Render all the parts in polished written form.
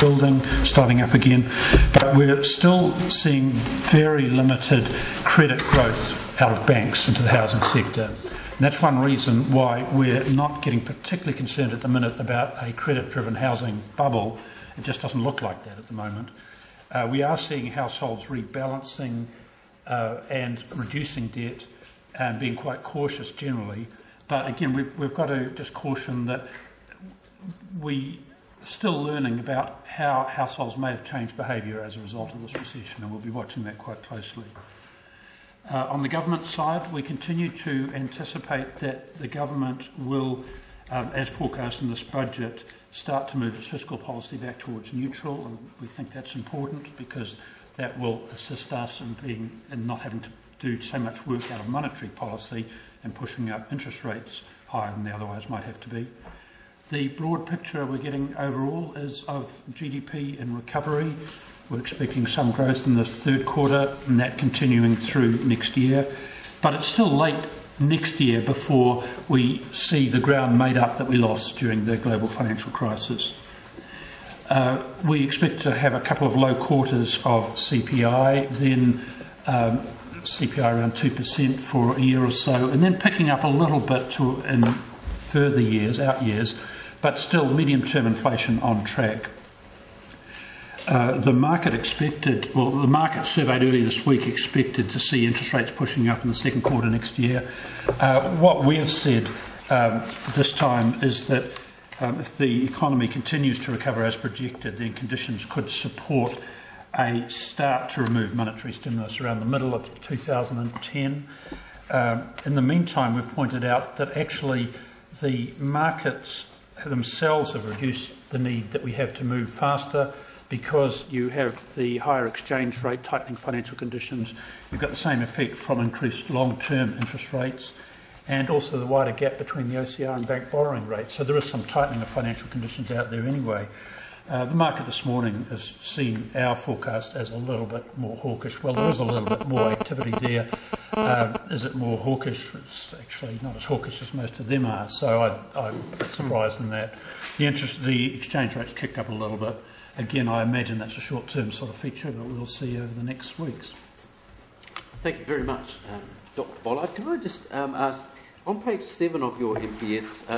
building starting up again, but we're still seeing very limited credit growth out of banks into the housing sector. And that's one reason why we're not getting particularly concerned at the minute about a credit-driven housing bubble. It just doesn't look like that at the moment. We are seeing households rebalancing and reducing debt and being quite cautious generally. But again, we've got to just caution that we're still learning about how households may have changed behaviour as a result of this recession, and we'll be watching that quite closely. On the government side, we continue to anticipate that the government will, as forecast in this budget, start to move its fiscal policy back towards neutral, and we think that's important because that will assist us in not having to do so much work out of monetary policy and pushing up interest rates higher than they otherwise might have to be. The broad picture we're getting overall is of GDP in recovery. We're expecting some growth in the third quarter and that continuing through next year, but it's still late next year before we see the ground made up that we lost during the global financial crisis. We expect to have a couple of low quarters of CPI, then CPI around 2% for a year or so, and then picking up a little bit in further years, out years, but still medium-term inflation on track. The market surveyed earlier this week expected to see interest rates pushing up in the second quarter next year. What we have said this time is that if the economy continues to recover as projected, then conditions could support a start to remove monetary stimulus around the middle of 2010. In the meantime, we've pointed out that actually the markets themselves have reduced the need that we have to move faster, because you have the higher exchange rate tightening financial conditions. You've got the same effect from increased long-term interest rates and also the wider gap between the OCR and bank borrowing rates. So there is some tightening of financial conditions out there anyway. The market this morning has seen our forecast as a little bit more hawkish. Well, there is a little bit more activity there. Is it more hawkish? It's actually not as hawkish as most of them are, so I'm surprised in that. The exchange rate's kicked up a little bit. Again, I imagine that's a short-term sort of feature, but we'll see over the next weeks. Thank you very much, Dr. Bollard. Can I just ask, on page 7 of your MPS,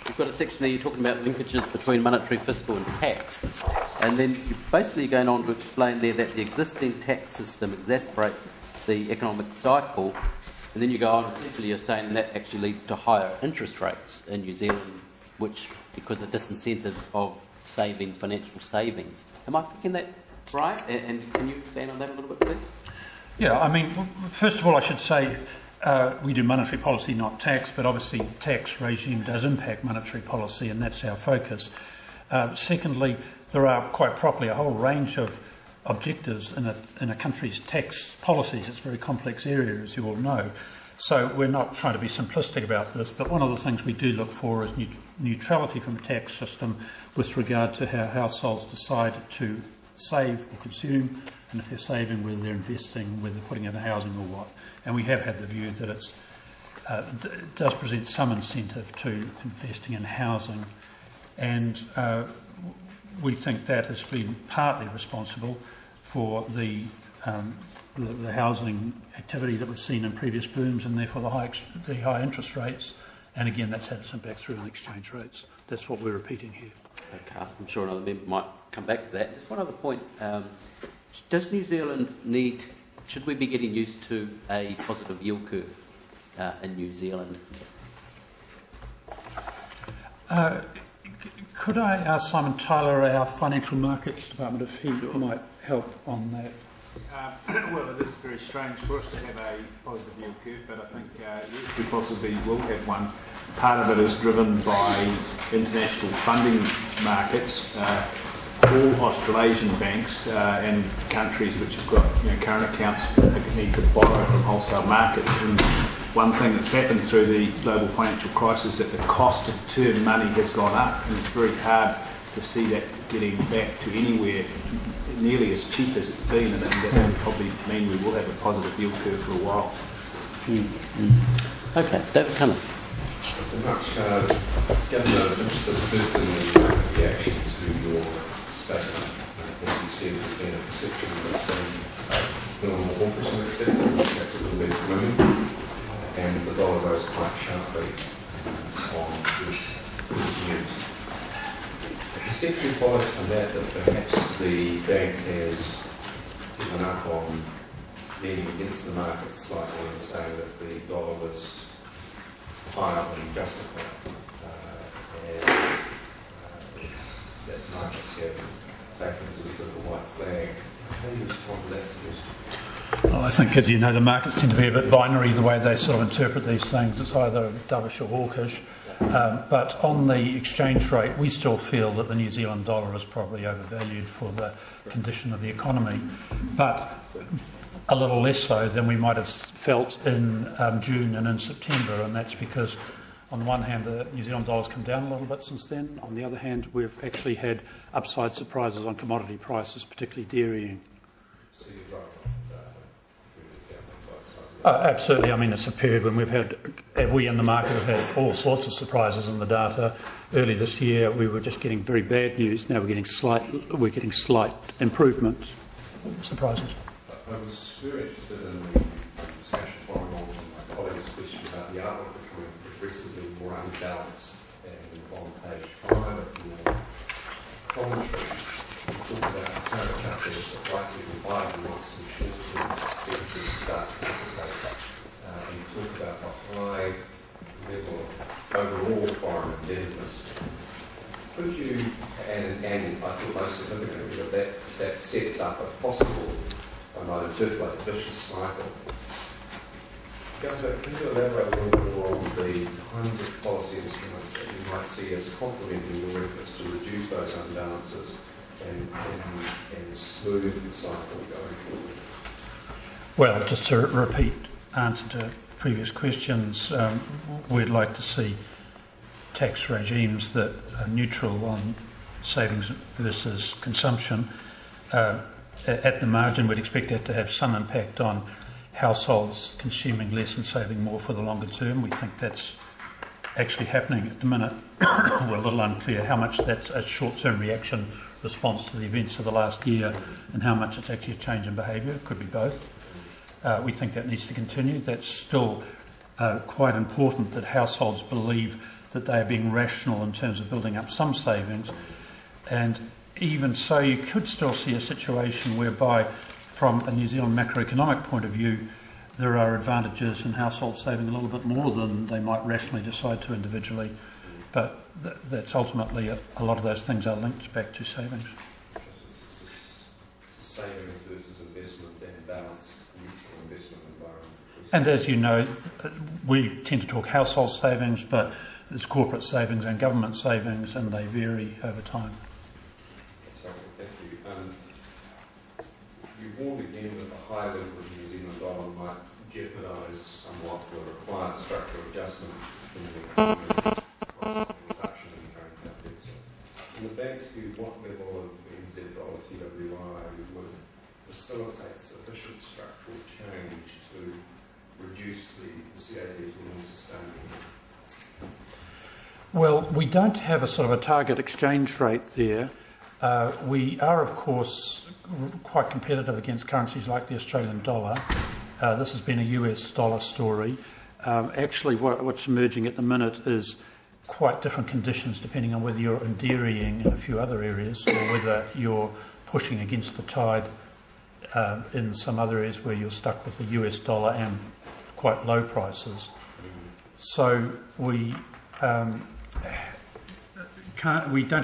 you've got a section there you're talking about linkages between monetary, fiscal and tax, and then you're basically going on to explain there that the existing tax system exacerbates the economic cycle, and then you go on, essentially you're saying that actually leads to higher interest rates in New Zealand, which, because of the disincentive of financial savings. Am I thinking that right? And can you expand on that a little bit, please? Yeah, I mean, first of all, I should say we do monetary policy, not tax, but obviously tax regime does impact monetary policy, and that's our focus. Secondly, there are quite properly a whole range of objectives in a country's tax policies. It's a very complex area, as you all know. So we're not trying to be simplistic about this, but one of the things we do look for is neutrality from the tax system with regard to how households decide to save or consume, and if they're saving, whether they're investing, whether they're putting in housing or what. And we have had the view that it does present some incentive to investing in housing, and we think that has been partly responsible for the housing activity that we've seen in previous booms, and therefore the high interest rates. And again, that's had its impact through on exchange rates. That's what we're repeating here. Okay, I'm sure another member might come back to that. Just one other point. Does New Zealand should we be getting used to a positive yield curve in New Zealand? Could I ask Simon Tyler, our Financial Markets Department, if he might help on that? Well, it is very strange for us to have a positive yield curve, but I think yes, we possibly will have one. Part of it is driven by international funding markets. All Australasian banks and countries which have got current accounts need to borrow from wholesale markets. And one thing that's happened through the global financial crisis is that the cost of term money has gone up, and it's very hard to see that getting back to anywhere nearly as cheap as it's been, and that will probably mean we will have a positive yield curve for a while. Okay, David Cunningham. So much, given the interest of first in the reaction to your statement. As you said, there's been a perception that it's been more hawkish than expected, perhaps a little less gloomy, and the dollar rose quite sharply on this news. The perception follows from that perhaps the bank has given up on leaning against the market slightly and saying that the dollar was higher than justified, and that markets have taken this as a white flag. How do you respond to that suggestion? Well, I think, as you know, the markets tend to be a bit binary the way they sort of interpret these things. It's either dovish or hawkish. But on the exchange rate, we still feel that the New Zealand dollar is probably overvalued for the condition of the economy, but a little less so than we might have felt in June and in September, and that's because on the one hand the New Zealand dollar's come down a little bit since then. On the other hand, we've actually had upside surprises on commodity prices, particularly dairying. So you're right. Absolutely. I mean, it's a period when we in the market have had all sorts of surprises in the data. Early this year, we were just getting very bad news. Now we're getting slight improvements, surprises. I was very interested in the discussion following on from my colleague's question about the outlook becoming progressively more unbalanced, and on page 5 of your commentary, you talk about current account deficit likely to revive once some short-term expenditures start to dissipate. And you talk about the high level of overall foreign indebtedness. Could you, and I thought most significantly, that sets up a possible, I might interpret like a vicious cycle. Can you elaborate a little bit more on the kinds of policy instruments that you might see as complementing your efforts to reduce those unbalances and smooth the cycle going forward? Well, just to repeat answer to previous questions, we'd like to see tax regimes that are neutral on savings versus consumption. At the margin, we'd expect that to have some impact on households consuming less and saving more for the longer term. We think that's actually happening at the minute. We're a little unclear how much that's a short-term reaction response to the events of the last year and how much it's actually a change in behaviour. It could be both. We think that needs to continue. That's still quite important that households believe that they are being rational in terms of building up some savings. And even so, you could still see a situation whereby, from a New Zealand macroeconomic point of view, there are advantages in households saving a little bit more than they might rationally decide to individually. But that's ultimately, a lot of those things are linked back to savings. It's savings versus investment and balanced neutral investment environment. And as you know, we tend to talk household savings, but there's corporate savings and government savings, and they vary over time. Thank you. You warned again that the high level of the New Zealand dollar might jeopardise somewhat the required structural adjustment in the economy, reduction in the current account deficit. In the bank's view, what level of NZ dollar TWI would facilitate sufficient structural change to reduce the CAD to more sustainable? Well, we don't have a sort of a target exchange rate there. We are, of course, quite competitive against currencies like the Australian dollar. This has been a US dollar story. Actually, what's emerging at the minute is quite different conditions depending on whether you're in dairying in a few other areas or whether you're pushing against the tide in some other areas where you're stuck with the US dollar and quite low prices. So we don't